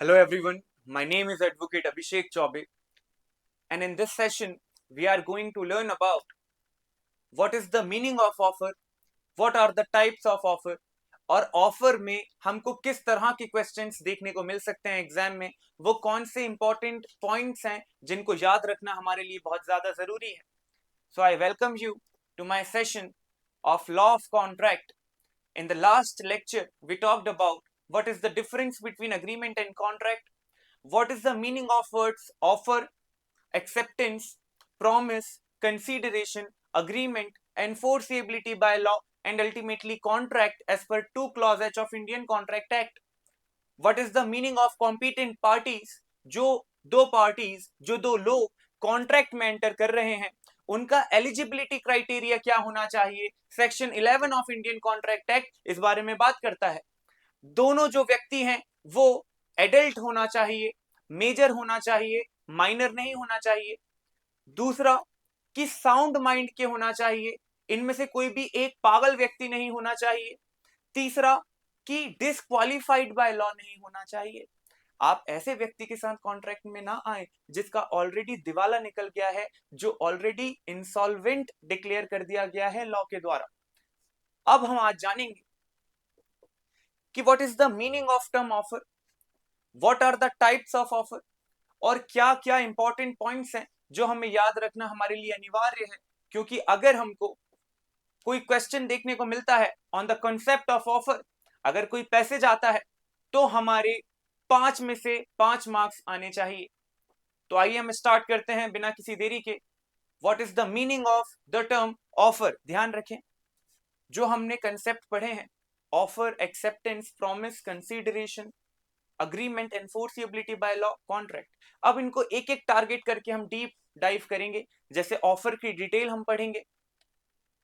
Hello everyone, my name is Advocate Abhishek Chaube, and in this session we are going to learn about what is the meaning of offer, what are the types of offer, और offer में हमको किस तरह के questions देखने को मिल सकते हैं एग्जाम में, वो कौन से इंपॉर्टेंट पॉइंट्स हैं जिनको याद रखना हमारे लिए बहुत ज्यादा जरूरी है. So I welcome you to my session of law of contract. In the last lecture, we talked about what is the difference between agreement and contract, what is the meaning of words offer, acceptance, promise, consideration, agreement, enforceability by law, and ultimately contract as per 2 clause H of Indian Contract Act. What is the meaning of competent parties? जो दो parties, जो दो लोग contract में enter कर रहे हैं, उनका एलिजिबिलिटी क्राइटेरिया क्या होना चाहिए. Section 11 of Indian contract act इस बारे में बात करता है. दोनों जो व्यक्ति हैं वो एडल्ट होना चाहिए, मेजर होना चाहिए, माइनर नहीं होना चाहिए. दूसरा कि साउंड माइंड के होना चाहिए, इनमें से कोई भी एक पागल व्यक्ति नहीं होना चाहिए. तीसरा कि डिसक्वालिफाइड बाय लॉ नहीं होना चाहिए. आप ऐसे व्यक्ति के साथ कॉन्ट्रैक्ट में ना आए जिसका ऑलरेडी दिवाला निकल गया है, जो ऑलरेडी इंसॉल्वेंट डिक्लेयर कर दिया गया है लॉ के द्वारा. अब हम आज जानेंगे कि what is the meaning of term offer, what are the types of offer, और क्या क्या इंपॉर्टेंट पॉइंट्स हैं जो हमें याद रखना हमारे लिए अनिवार्य है. क्योंकि अगर हमको कोई क्वेश्चन देखने को मिलता है on the concept of offer, अगर कोई पैसेज आता है तो हमारे 5 में से 5 मार्क्स आने चाहिए. तो आइए हम स्टार्ट करते हैं बिना किसी देरी के. What is the meaning of the term offer. ध्यान रखें जो हमने कंसेप्ट पढ़े हैं, offer, acceptance, promise, consideration, agreement, enforceability by law, contract. अब इनको एक एक टारगेट करके हम डीप डाइव करेंगे. जैसे ऑफर की डिटेल हम पढ़ेंगे,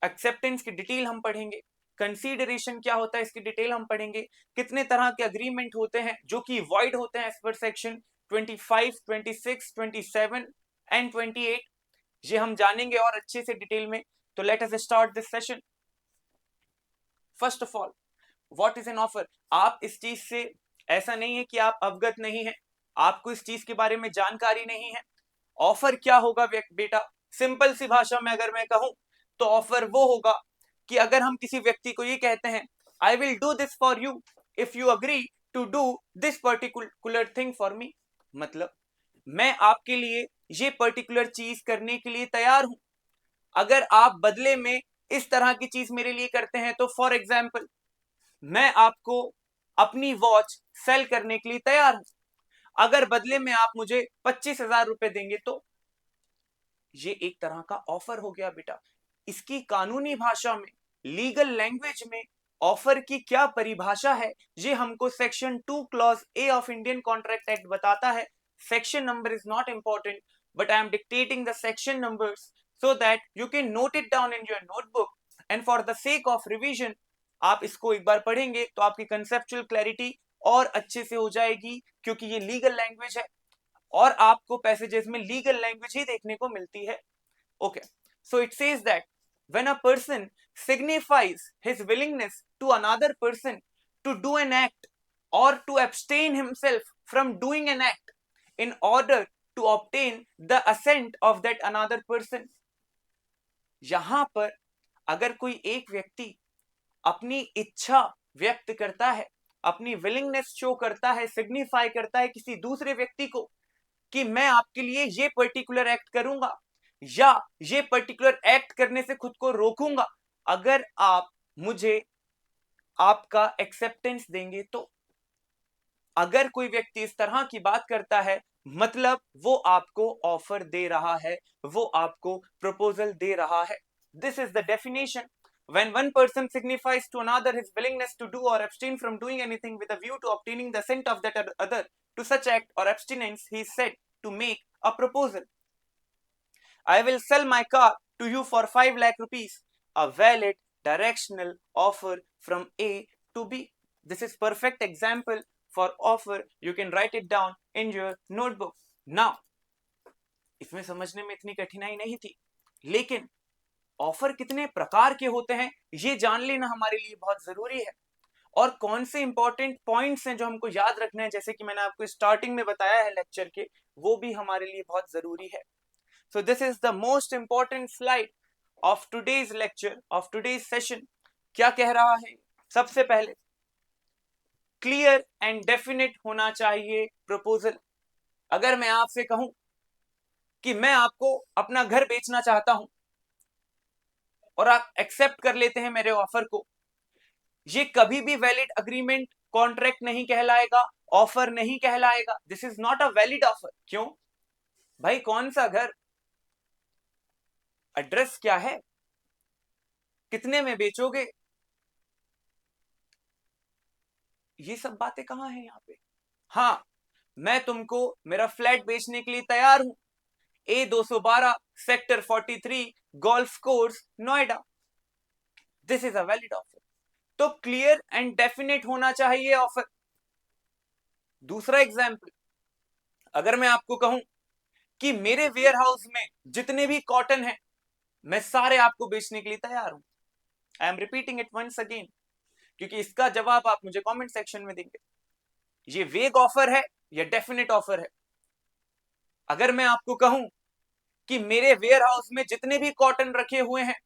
एक्सेप्टेंस की डिटेल हम पढ़ेंगे, कंसीडरेशन क्या होता है इसकी डिटेल हम पढ़ेंगे, कितने तरह के अग्रीमेंट होते हैं जो कि वॉइड होते हैं एज पर सेक्शन 25, 26, 27 एंड 28, ये हम जानेंगे और अच्छे से डिटेल में. तो let us start this session. First of all, what is an offer. आप इस चीज से, ऐसा नहीं है कि आप अवगत नहीं है, आपको इस चीज के बारे में जानकारी नहीं है. ऑफर क्या होगा बेटा, सिंपल सी भाषा में अगर मैं कहूं तो ऑफर वो होगा कि अगर हम किसी व्यक्ति को ये कहते हैं I will do this for you if you agree to do this particular thing for me. मतलब मैं आपके लिए ये पर्टिकुलर चीज करने के लिए तैयार हूं अगर आप बदले में इस तरह की चीज मेरे लिए करते हैं. तो फॉर एग्जाम्पल, मैं आपको अपनी वॉच सेल करने के लिए तैयार हूं, अगर बदले में आप मुझे 25,000 रुपए देंगे तो ये एक तरह का ऑफर हो गया बेटा. इसकी कानूनी भाषा में, लीगल लैंग्वेज में ऑफर की क्या परिभाषा है ये हमको section 2 clause A of Indian contract act बताता है. Section number is not important, but I am dictating the section numbers so that you can note it down in your notebook, and for the sake of revision आप इसको एक बार पढ़ेंगे तो आपकी conceptual clarity और अच्छे से हो जाएगी, क्योंकि ये लीगल लैंग्वेज है और आपको पैसेजेस में लीगल लैंग्वेज ही देखने को मिलती है. Okay, so it says that when a person signifies his willingness to another person to do an act or to abstain himself from doing an act in order to obtain the assent of that another person. यहां पर अगर कोई एक व्यक्ति अपनी इच्छा व्यक्त करता है, अपनी विलिंगनेस शो करता है, सिग्निफाई करता है किसी दूसरे व्यक्ति को कि मैं आपके लिए ये पर्टिकुलर एक्ट करूंगा या ये पर्टिकुलर एक्ट करने से खुद को रोकूंगा अगर आप मुझे आपका एक्सेप्टेंस देंगे. तो अगर कोई व्यक्ति इस तरह की बात करता है, मतलब वो आपको ऑफर दे रहा है, वो आपको प्रपोजल दे रहा है. This is the definition. When one person signifies to another his willingness to do or abstain from doing anything with a view to obtaining the assent of that other to such act or abstinence, he is said to make a proposal. I will sell my car to you for 5 lakh rupees, a valid directional offer from A to B. This is perfect example for offer. You can write it down in your notebook. Now, इसमें समझने में इतनी कठिनाई नहीं थी, लेकिन offer कितने प्रकार के होते हैं ये जान लेना हमारे लिए बहुत जरूरी है. और कौन से इंपॉर्टेंट पॉइंट्स हैं जो हमको याद रखने हैं, जैसे कि मैंने आपको स्टार्टिंग में बताया है लेक्चर के, वो भी हमारे लिए बहुत जरूरी है। So this is the most important slide of today's lecture, of today's session. क्या कह रहा है? सबसे पहले क्लियर एंड डेफिनेट होना चाहिए प्रपोजल। अगर मैं आपसे कहूं कि मैं आपको अपना घर बेचना चाहता हूं और आप एक्सेप्ट कर लेते हैं मेरे ऑफर को, ये कभी भी वैलिड अग्रीमेंट कॉन्ट्रैक्ट नहीं कहलाएगा, ऑफर नहीं कहलाएगा। This is not a valid offer. क्यों भाई? कौन सा घर, एड्रेस क्या है, कितने में बेचोगे, ये सब बातें कहां हैं यहाँ पे? हाँ, मैं तुमको मेरा फ्लैट बेचने के लिए तैयार हूं, A212 sector 43 golf course Noida. This is a valid offer. तो क्लियर एंड डेफिनेट होना चाहिए ऑफर। दूसरा एग्जाम्पल, अगर मैं आपको कहूं कि मेरे वेयर हाउस में जितने भी कॉटन है, मैं सारे आपको बेचने के लिए तैयार हूं। I am repeating it once again, क्योंकि इसका जवाब आप मुझे कमेंट सेक्शन में देंगे। ये वेग ऑफर है या डेफिनेट ऑफर है? अगर मैं आपको कहूं कि मेरे वेयर हाउस में जितने भी कॉटन रखे हुए हैं,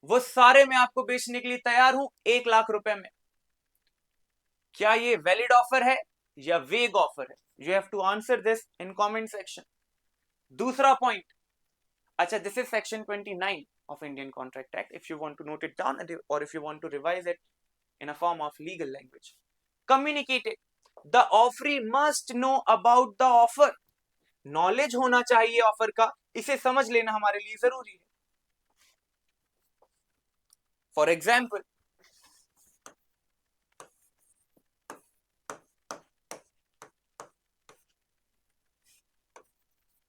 वो सारे मैं आपको बेचने के लिए तैयार हूं 1 लाख रुपए में, क्या ये वैलिड ऑफर है या वेग ऑफर है? You have to answer this in comment section. दूसरा पॉइंट, अच्छा, this is section 29 of Indian Contract Act, if you want to note it down or if you want to revise it in a form of legal language. Communicated, the offeree must know about the offer. Knowledge होना चाहिए offer का, इसे समझ लेना हमारे लिए जरूरी है। फॉर एग्जाम्पल,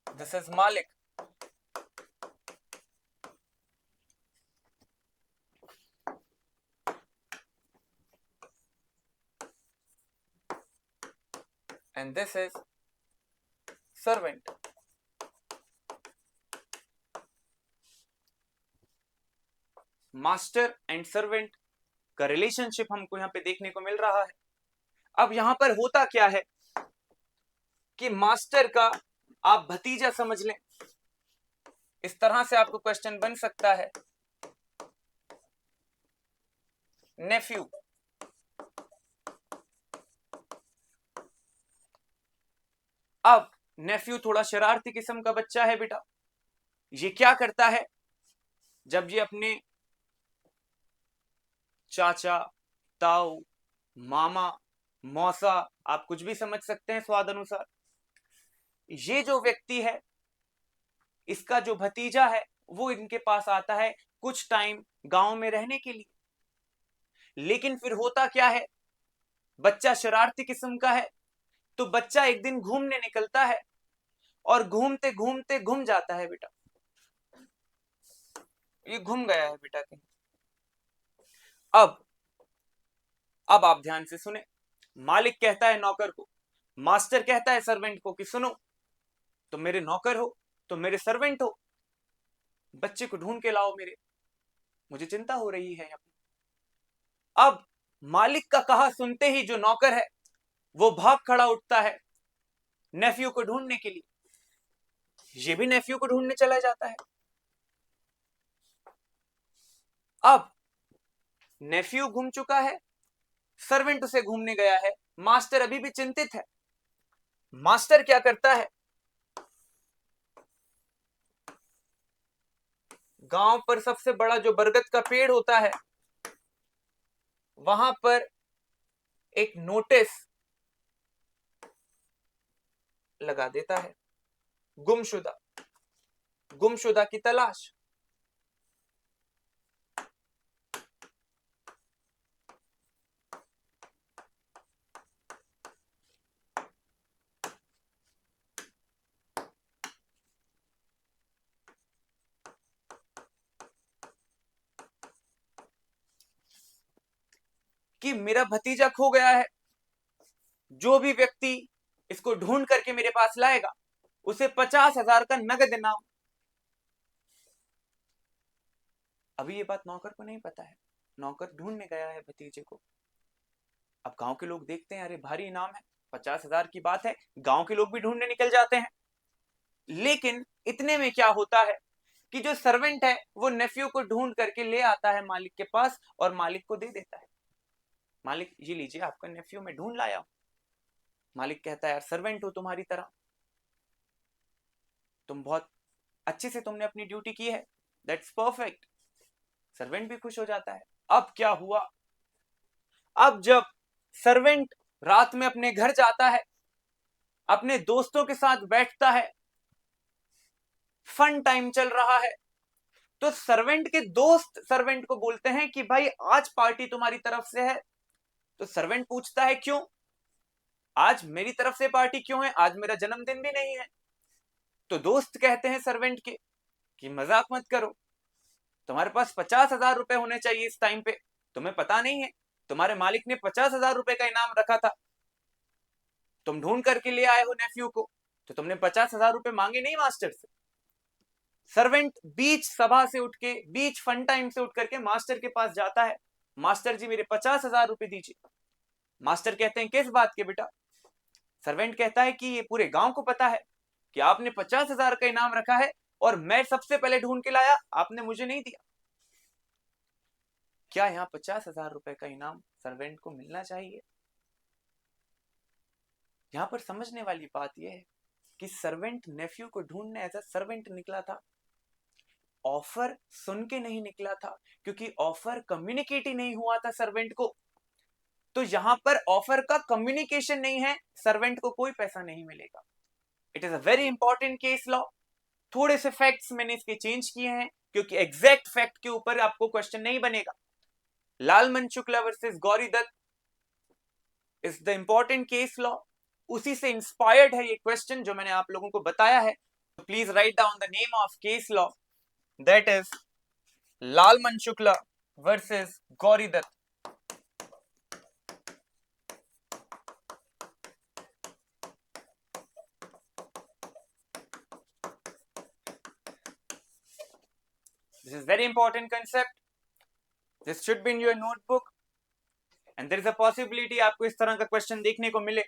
दिस इज मालिक, and this is servant. Master and servant का रिलेशनशिप हमको यहां पे देखने को मिल रहा है। अब यहां पर होता क्या है कि मास्टर का आप भतीजा समझ लें, इस तरह से आपको क्वेश्चन बन सकता है, नेफ्यू। अब नेफ्यू थोड़ा शरारती किस्म का बच्चा है बेटा। ये क्या करता है, जब ये अपने चाचा, ताऊ, मामा, मौसा, आप कुछ भी समझ सकते हैं स्वाद अनुसार, ये जो व्यक्ति है, इसका जो भतीजा है, वो इनके पास आता है कुछ टाइम गांव में रहने के लिए। लेकिन फिर होता क्या है, बच्चा शरारती किस्म का है, तो बच्चा एक दिन घूमने निकलता है और घूमते घूमते घूम जाता है बेटा। ये घूम गया है बेटा कहीं। अब आप ध्यान से सुने, मालिक कहता है नौकर को, मास्टर कहता है सर्वेंट को कि सुनो, तुम मेरे नौकर हो, तुम मेरे सर्वेंट हो, बच्चे को ढूंढ के लाओ मेरे, मुझे चिंता हो रही है। अब मालिक का कहा सुनते ही जो नौकर है, वो भाग खड़ा उठता है नेफ्यू को ढूंढने के लिए। ये भी नेफ्यू को ढूंढने चला जाता है। अब नेफ्यू घूम चुका है, सर्वेंट उसे घूमने गया है, मास्टर अभी भी चिंतित है। मास्टर क्या करता है, गांव पर सबसे बड़ा जो बरगद का पेड़ होता है, वहां पर एक नोटिस लगा देता है, गुमशुदा, गुमशुदा की तलाश। कि मेरा भतीजा खो गया है, जो भी व्यक्ति इसको ढूंढ करके मेरे पास लाएगा, उसे 50,000 का नगद इनाम। अभी ये बात नौकर को नहीं पता है, नौकर ढूंढने गया है भतीजे को। अब गांव के लोग देखते हैं अरे भारी इनाम है, 50,000 की बात है, गांव के लोग भी ढूंढने निकल जाते हैं। लेकिन इतने में क्या होता है कि जो सर्वेंट है वो नेफ्यू को ढूंढ करके ले आता है मालिक के पास और मालिक को दे देता है। मालिक ये लीजिए आपका नेफ्यू मैं ढूंढ लाया हूं। मालिक कहता है यार सर्वेंट हो तुम्हारी तरह, तुम बहुत अच्छे से तुमने अपनी ड्यूटी की है, दैट्स परफेक्ट। सर्वेंट भी खुश हो जाता है। अब क्या हुआ, अब जब सर्वेंट रात में अपने घर जाता है, अपने दोस्तों के साथ बैठता है, फन टाइम चल रहा है, तो सर्वेंट के दोस्त सर्वेंट को बोलते हैं कि भाई आज पार्टी तुम्हारी तरफ से है। तो सर्वेंट पूछता है क्यों, आज मेरी तरफ से पार्टी क्यों है, आज मेरा जन्मदिन भी नहीं है। तो दोस्त कहते हैं सर्वेंट के कि मजाक मत करो, तुम्हारे पास 50,000 रुपए होने चाहिए इस टाइम पे, तुम्हें पता नहीं है तुम्हारे मालिक ने 50,000 रुपए का इनाम रखा था, तुम ढूंढ करके ले आए हो नेफ्यू को, तो तुमने 50,000 रुपए मांगे नहीं मास्टर से। सर्वेंट बीच सभा से उठ के, बीच फन टाइम से उठ करके मास्टर के पास जाता है, मास्टर जी मेरे 50,000 रुपए दीजिए। मास्टर कहते हैं किस बात के बेटा। सर्वेंट कहता है कि ये पूरे गांव को पता है कि आपने 50,000 का इनाम रखा है और मैं सबसे पहले ढूंढ के लाया, आपने मुझे नहीं दिया। क्या यहाँ 50,000 रुपए का इनाम सर्वेंट को मिलना चाहिए? यहां पर समझने वाली बात यह है कि सर्वेंट नेफ्यू को ढूंढने एज अ सर्वेंट निकला था, ऑफर सुन के नहीं निकला था, क्योंकि ऑफर कम्युनिकेट ही नहीं हुआ था सर्वेंट को। तो यहां पर ऑफर का कम्युनिकेशन नहीं है, सर्वेंट को कोई पैसा नहीं मिलेगा। It is a very important case law. थोड़े से फैक्ट्स मैंने इसके चेंज किए हैं क्योंकि एग्जैक्ट फैक्ट के ऊपर आपको क्वेश्चन नहीं बनेगा। Lalman Shukla versus Gauri Dutt is the important case law, उसी से इंस्पायर्ड है ये क्वेश्चन जो मैंने आप लोगों को बताया है। Please write down the name of case law, that is Lalman Shukla versus Gauri Dutt. This is very important concept. This should be in your notebook. And there is a possibility आपको इस तरह का क्वेश्चन देखने को मिले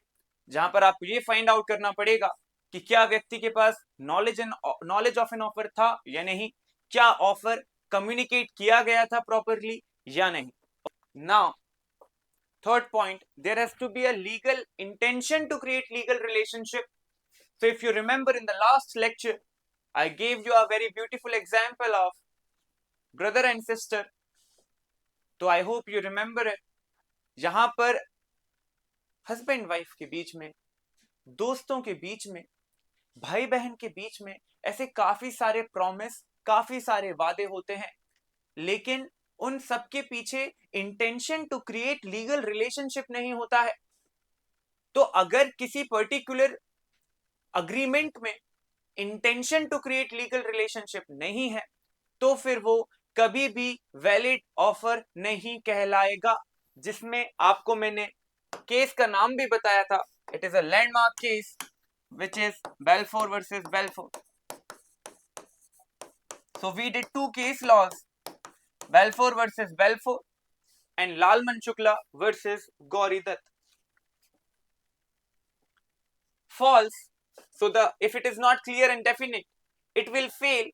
जहां पर आपको ये फाइंड आउट करना पड़ेगा कि क्या व्यक्ति के पास नॉलेज ऑफ एन ऑफर था या नहीं, क्या ऑफर कम्युनिकेट किया गया था प्रॉपरली या नहीं। Now third point, there has to be a legal intention to create legal relationship. So if you remember in the last lecture I gave you a very beautiful example of brother and sister, तो I hope you remember it. यहां पर husband wife के बीच में, दोस्तों के बीच में, भाई बहन के बीच में ऐसे काफी सारे प्रॉमिस, काफी सारे वादे होते हैं, लेकिन उन सबके पीछे intention to create legal relationship नहीं होता है। तो अगर किसी पर्टिकुलर अग्रीमेंट में intention to create legal relationship नहीं है तो फिर वो कभी भी वैलिड ऑफर नहीं कहलाएगा। जिसमें आपको मैंने केस का नाम भी बताया था, it is a landmark case which is Balfour versus Balfour. So we did two case laws, Balfour versus Balfour and Lalman Shukla versus Gauri Dutt. False. So if it is not clear and definite, it will fail.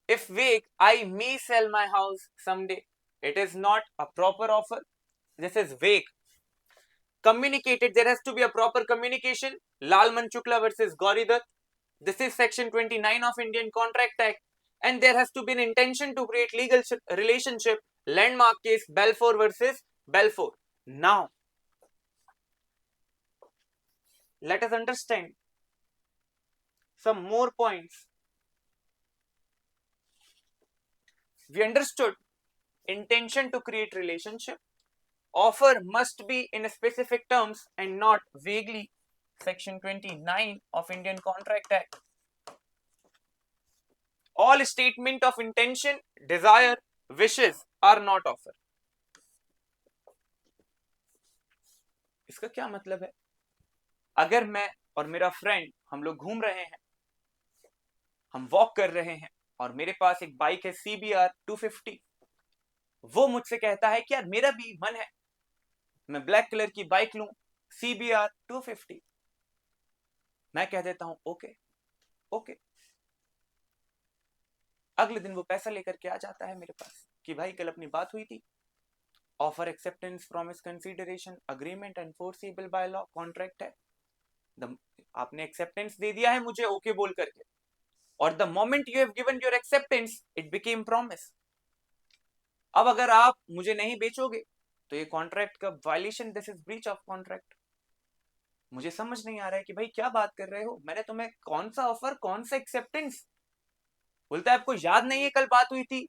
If vague, I may sell my house someday, it is not a proper offer. This is vague. Communicated, there has to be a proper communication. Lalman Shukla versus Gauri Dutt. This is section 29 of Indian Contract Act, and there has to be an intention to create legal relationship. Landmark case Balfour versus Balfour. Now let us understand some more points. We understood intention to create relationship, offer must be in specific terms and not vaguely, section 29 of Indian Contract Act. All statement of intention, desire, wishes are not offer. इसका क्या मतलब है? अगर मैं और मेरा friend हम लोग घूम रहे हैं, हम वॉक कर रहे हैं और मेरे पास एक बाइक है CBR 250, वो मुझसे कहता है कि यार मेरा भी मन है मैं ब्लैक कलर की बाइक लूं, CBR 250, मैं कह देता हूं ओके ओके। अगले दिन वो पैसा लेकर के आ जाता है मेरे पास कि भाई कल अपनी बात हुई थी, offer acceptance promise consideration agreement enforceable by law contract है, आपने एक्सेप्टेंस दे दिया है मुझे ओके बोल करके, और the moment you have given your acceptance it became promise. अब अगर आप मुझे नहीं बेचोगे तो ये कॉन्ट्रैक्ट का violation, this is breach of contract. मुझे समझ नहीं आ रहा है कि भाई क्या बात कर रहे हो, मैंने तुम्हें कौन सा ऑफर, कौन सा एक्सेप्टेंस। बोलता है आपको याद नहीं है कल बात हुई थी।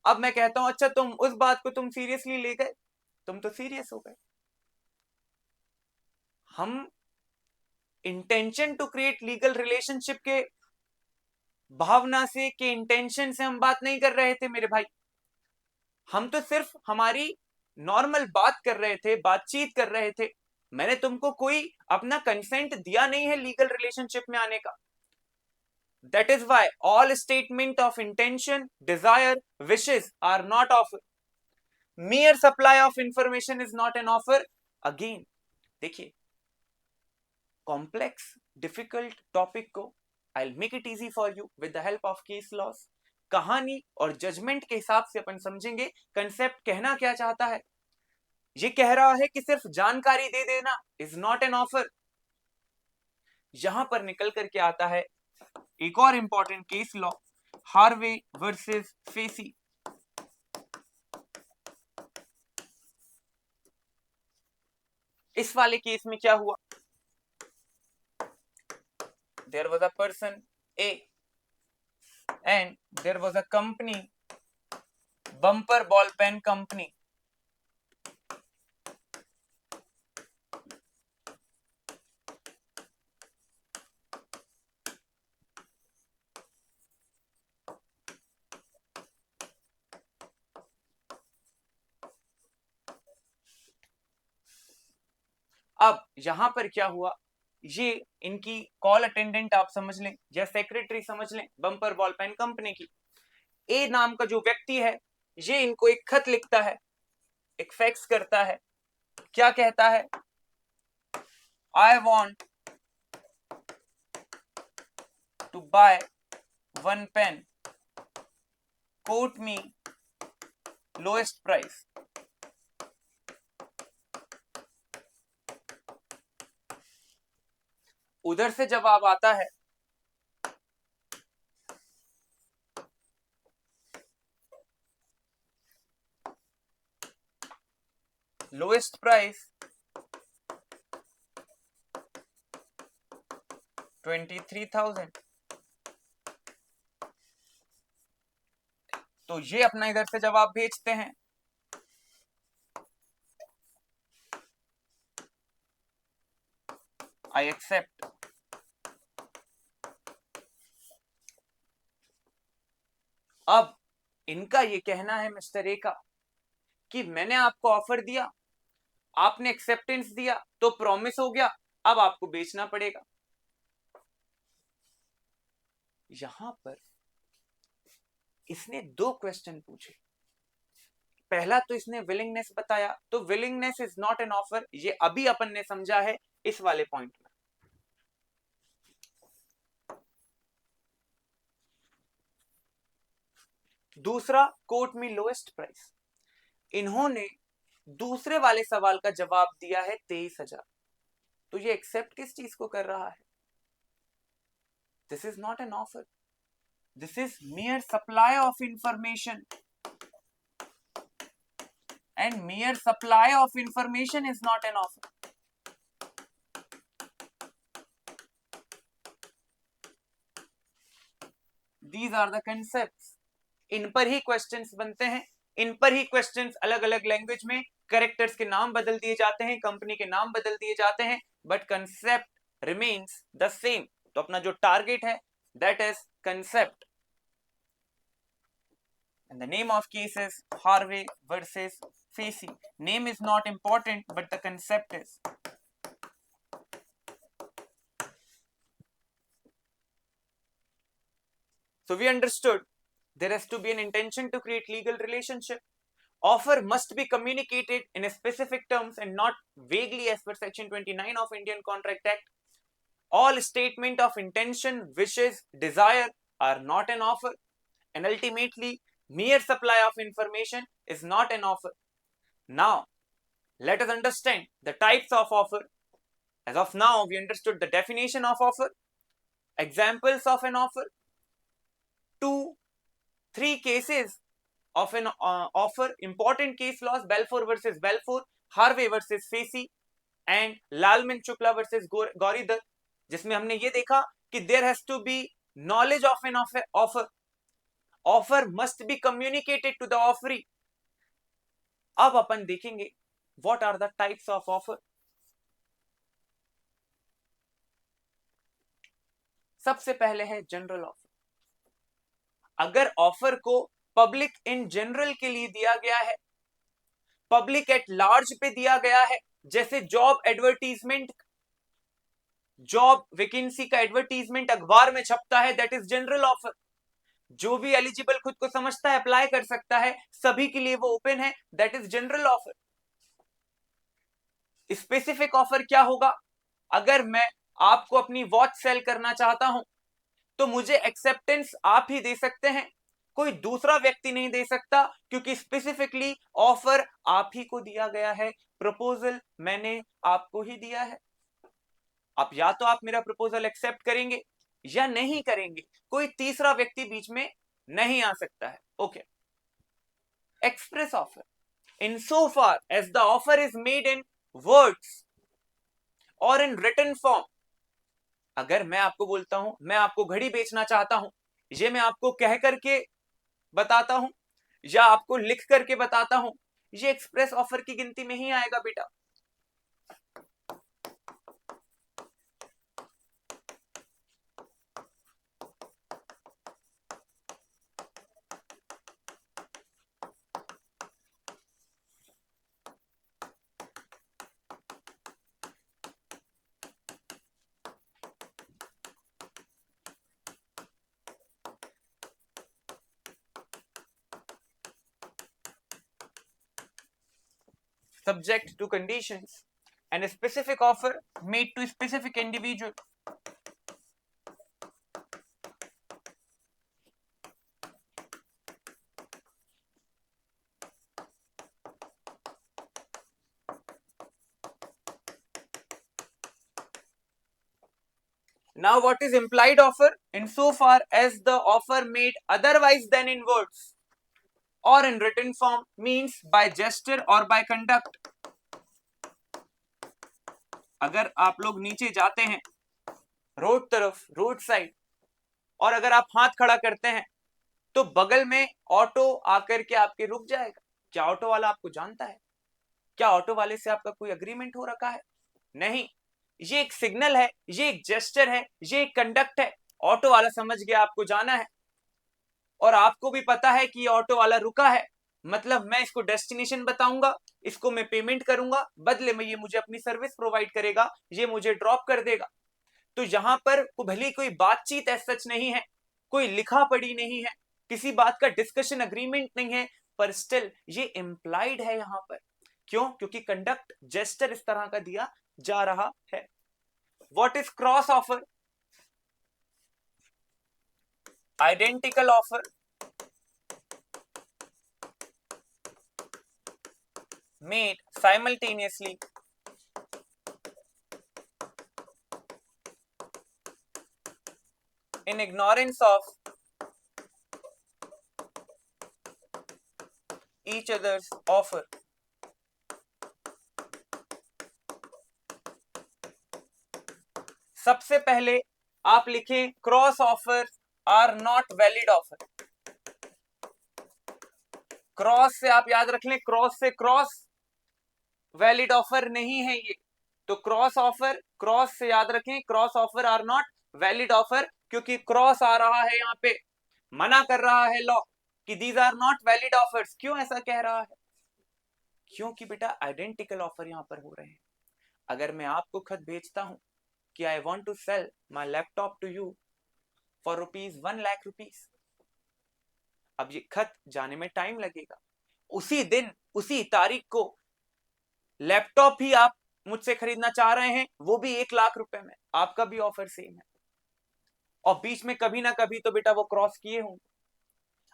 अब मैं कहता हूं अच्छा तुम उस बात को तुम सीरियसली ले गए, तुम तो सीरियस हो गए। हम intention to create legal relationship के भावना से, के इंटेंशन से हम बात नहीं कर रहे थे मेरे भाई। हम तो सिर्फ हमारी नॉर्मल बात कर रहे थे, बातचीत कर रहे थे। मैंने तुमको कोई अपना कंसेंट दिया नहीं है लीगल रिलेशनशिप में आने का। That is why all statement of intention, desire, wishes are not offer. Mere supply of information is not an offer. Again, देखिए complex, difficult topic को I'll make it easy for you with the help of case laws. कहानी और judgement के हिसाब से अपन समझेंगे concept कहना क्या चाहता है। ये कह रहा है कि सिर्फ जानकारी दे देना इज नॉट एन ऑफर। यहां पर निकल करके आता है एक और important case law, Harvey versus Facey. इस वाले केस में क्या हुआ, there was a person A and there was a company, bumper ball pen company. अब यहां पर क्या हुआ, ये इनकी कॉल अटेंडेंट आप समझ लें या सेक्रेटरी समझ लें बम्पर बॉल पेन कंपनी की। ए नाम का जो व्यक्ति है ये इनको एक खत लिखता है, एक फैक्स करता है। क्या कहता है, I want to buy one pen, quote me lowest price. उधर से जवाब आता है लोएस्ट प्राइस 23,000। तो ये अपना इधर से जवाब भेजते हैं, आई एक्सेप्ट। अब इनका ये कहना है मिस्टर ए का कि मैंने आपको ऑफर दिया, आपने एक्सेप्टेंस दिया तो प्रॉमिस हो गया, अब आपको बेचना पड़ेगा। यहां पर इसने दो क्वेश्चन पूछे। पहला तो इसने विलिंगनेस बताया, तो willingness is not an offer, ये अभी अपन ने समझा है इस वाले पॉइंट में। दूसरा, कोट मी लोएस्ट प्राइस। इन्होंने दूसरे वाले सवाल का जवाब दिया है 23,000। तो ये एक्सेप्ट किस चीज को कर रहा है, this is not an offer, this is mere supply of information, and mere supply of information is not an offer. These are the concepts. इन पर ही क्वेश्चंस बनते हैं, इन पर ही क्वेश्चंस अलग अलग लैंग्वेज में कैरेक्टर्स के नाम बदल दिए जाते हैं, कंपनी के नाम बदल दिए जाते हैं, but concept remains the same. तो अपना जो टारगेट है that is concept. And the name of case is Harvey versus Facey. Name is not important, but the concept is. So we understood there has to be an intention to create legal relationship. Offer must be communicated in specific terms and not vaguely as per Section 29 of Indian Contract Act. All statement of intention, wishes, desire are not an offer, and ultimately mere supply of information is not an offer. Now, let us understand the types of offer. As of now, we understood the definition of offer, examples of an offer, 3 cases of an offer, important case laws, Balfour versus Balfour, Harvey versus Facey and Lalman Shukla versus Gauridhar, जिसमें हमने ये देखा कि there has to be knowledge of an offer. Offer must be communicated to the offeree. अब अपन देखेंगे what are the types of offer. सबसे पहले है जनरल ऑफर. अगर ऑफर को पब्लिक इन जनरल के लिए दिया गया है, पब्लिक एट लार्ज पे दिया गया है, जैसे जॉब एडवर्टीजमेंट, जॉब वैकेंसी का एडवर्टीजमेंट अखबार में छपता है, दैट इज जनरल ऑफर. जो भी एलिजिबल खुद को समझता है अप्लाई कर सकता है, सभी के लिए वो ओपन है, that is general offer. Specific offer क्या होगा? अगर मैं आपको अपनी वॉच सेल करना चाहता हूं तो मुझे एक्सेप्टेंस आप ही दे सकते हैं, कोई दूसरा व्यक्ति नहीं दे सकता, क्योंकि स्पेसिफिकली ऑफर आप ही को दिया गया है, प्रपोजल मैंने आपको ही दिया है. आप या तो आप मेरा प्रपोजल एक्सेप्ट करेंगे या नहीं करेंगे, कोई तीसरा व्यक्ति बीच में नहीं आ सकता है. Okay. Express offer, in so far as the offer is made in words or in written form. अगर मैं आपको बोलता हूं मैं आपको घड़ी बेचना चाहता हूं, ये मैं आपको कह करके बताता हूं या आपको लिख करके बताता हूं, ये एक्सप्रेस ऑफर की गिनती में ही आएगा बेटा. Subject to conditions and a specific offer made to a specific individual. Now what is implied offer? Insofar as the offer made otherwise than in words or in written form, means by gesture or by conduct. अगर आप लोग नीचे जाते हैं road तरफ, road side, और अगर आप हाथ खड़ा करते हैं तो बगल में ऑटो आकर के आपके रुक जाएगा. क्या ऑटो वाला आपको जानता है? क्या ऑटो वाले से आपका कोई अग्रीमेंट हो रखा है? नहीं. ये एक सिग्नल है, ये एक जेस्चर है, ये एक कंडक्ट है. ऑटो वाला समझ गया आपको जाना है और आपको भी पता है कि ये ऑटो वाला रुका है, मतलब मैं इसको डेस्टिनेशन बताऊंगा, इसको मैं पेमेंट करूंगा, बदले में ये मुझे अपनी सर्विस प्रोवाइड करेगा, ये मुझे ड्रॉप कर देगा. तो यहां पर भले कोई बातचीत ऐसा सच नहीं है, कोई लिखा पढ़ी नहीं है, किसी बात का डिस्कशन अग्रीमेंट नहीं है, पर स्टिल ये इंप्लाइड है यहां पर. क्यों? क्योंकि कंडक्ट जेस्टर इस तरह का दिया जा रहा है. What is cross offer? Identical offer made simultaneously in ignorance of each other's offer. सबसे पहले आप लिखें cross offer are not valid offer. Cross से आप याद रख लें, क्रॉस से क्रॉस, वैलिड ऑफर नहीं है ये. तो क्रॉस ऑफर, क्रॉस से याद रखें, cross offer are not valid offer, क्योंकि क्रॉस आ रहा है यहां पे, मना कर रहा है लॉ कि these are not valid offers. क्यों ऐसा कह रहा है? क्योंकि बेटा आइडेंटिकल ऑफर यहां पर हो रहे हैं. अगर मैं आपको खत भेजता हूं कि I want to sell my laptop to you for ₹1 lakh. अब ये खत जाने में टाइम लगेगा, उसी दिन उसी तारीख को लैपटॉप ही आप मुझसे खरीदना चाह रहे हैं, वो भी 1 लाख रुपए में, आपका भी ऑफर सेम है, और बीच में कभी ना कभी तो बेटा वो क्रॉस किए होंगे।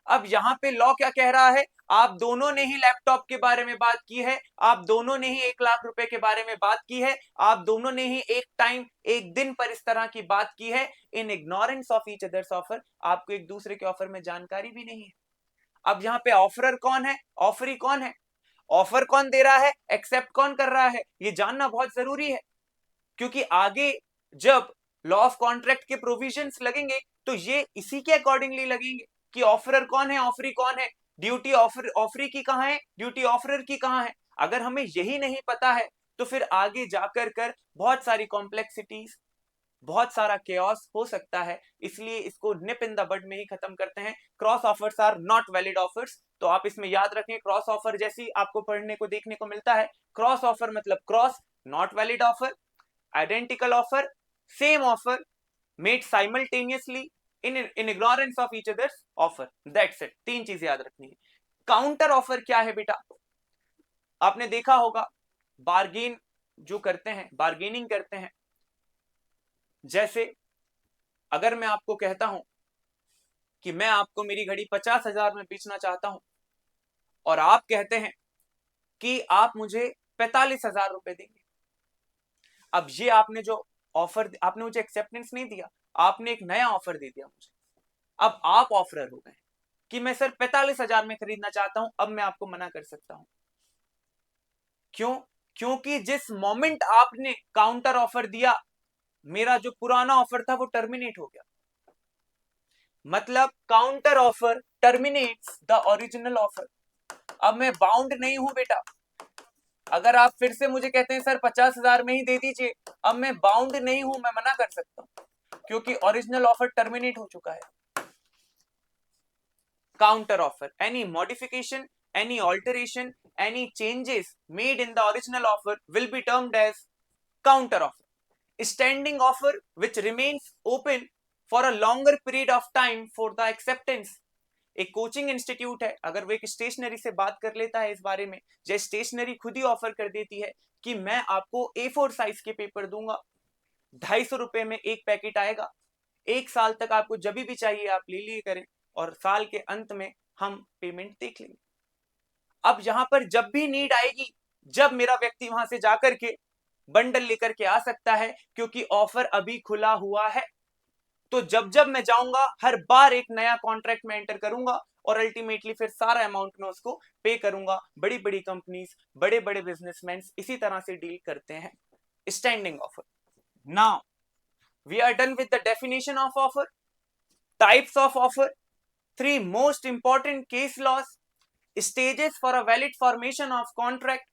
अब यहां पे लॉ क्या कह रहा है, आप दोनों ने ही लैपटॉप के बारे में बात की है, आप दोनों ने ही 1 लाख रुपए के बारे में बात की है, आप दोनों ने ही एक टाइम एक दिन पर इस तरह की बात की है, in ignorance of each others offer, आपको एक दूसरे के ऑफर में जानकारी भी नहीं है। अब यहाँ पे ऑफरर कौन है, ऑफरी कौन है, ऑफर कौन दे रहा है, एक्सेप्ट कौन कर रहा है, ये जानना बहुत जरूरी है, क्योंकि आगे जब लॉ ऑफ कॉन्ट्रैक्ट के प्रोविजंस लगेंगे तो ये इसी के अकॉर्डिंगली लगेंगे कि ऑफरर कौन है, ऑफरी कौन है, ड्यूटी ऑफरी की कहां है, ड्यूटी ऑफरर की कहां है। अगर हमें यही नहीं पता है तो फिर आगे जाकर कर बहुत सारी कॉम्प्लेक्सिटीज, बहुत सारा केओस हो सकता है। इसलिए इसको निप इन द बड में ही खत्म करते हैं, cross offers are not valid offers. तो आप इसमें याद रखें, क्रॉस ऑफर जैसी आपको पढ़ने को देखने को मिलता है, क्रॉस ऑफर मतलब cross, not valid offer, identical offer, same offer made simultaneously in ignorance of each other's offer, that's it। 3 चीजें याद रखनी है। काउंटर ऑफर क्या है बेटा, आपने देखा होगा बार्गेन जो करते हैं, बार्गेनिंग करते हैं, जैसे अगर मैं आपको कहता हूं कि मैं आपको मेरी घड़ी 50,000 में बेचना चाहता हूं और आप कहते हैं कि आप मुझे 45,000 रुपए देंगे। अब ये आपने जो ऑफर, आपने मुझे एक्सेप्टेंस नहीं दिया, आपने एक नया ऑफर दे दिया मुझे। अब आप ऑफरर हो गए कि मैं सर 45,000 में खरीदना चाहता हूं, अब मैं आपको मना कर सकता हूं। क्यों? क्योंकि जिस मोमेंट आपने काउंटर ऑफर दिया, मेरा जो पुराना ऑफर था वो टर्मिनेट हो गया। मतलब counter offer terminates the original offer. अब मैं बाउंड नहीं हूं बेटा, अगर आप फिर से मुझे कहते हैं सर 50,000 में ही दे दीजिए, अब मैं बाउंड नहीं हूं, मैं मना कर सकता हूं, क्योंकि ओरिजिनल ऑफर टर्मिनेट हो चुका है। Counter offer, any modification, any alteration, any changes made in the original offer will be termed as counter offer. Standing offer which remains open for a longer period of time for the acceptance। एक coaching institute है, अगर वो एक stationery से बात कर लेता है इस बारे में, या स्टेशनरी खुद ही ऑफर कर देती है कि मैं आपको A4 साइज के पेपर दूंगा, 250 रुपए में एक पैकेट आएगा, 1 साल तक आपको जब भी चाहिए आप ले लिए करें, और साल के अंत में हम पेमेंट देख लेंगे। अब यहां पर जब भी नीड आएगी, जब मेरा व्यक्ति वहां से जाकर के बंडल लेकर के आ सकता है, क्योंकि ऑफर अभी खुला हुआ है। तो जब जब मैं जाऊंगा हर बार एक नया कॉन्ट्रैक्ट में एंटर करूंगा और अल्टीमेटली फिर सारा अमाउंट में उसको पे करूंगा। बड़ी बड़ी कंपनीज, बड़े बड़े बिजनेसमैन इसी तरह से डील करते हैं। Standing offer. Now we are done with the definition of offer, types of offer, 3 most important case laws, stages for a valid formation of contract,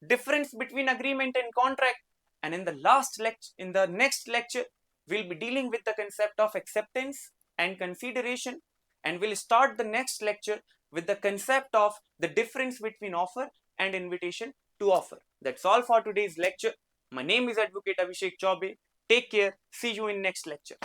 difference between agreement and contract, and in the next lecture we'll be dealing with the concept of acceptance and consideration, and we'll start the next lecture with the concept of the difference between offer and invitation to offer. That's all for today's lecture. My name is Advocate Abhishek Chaubey. Take care. See you in next lecture.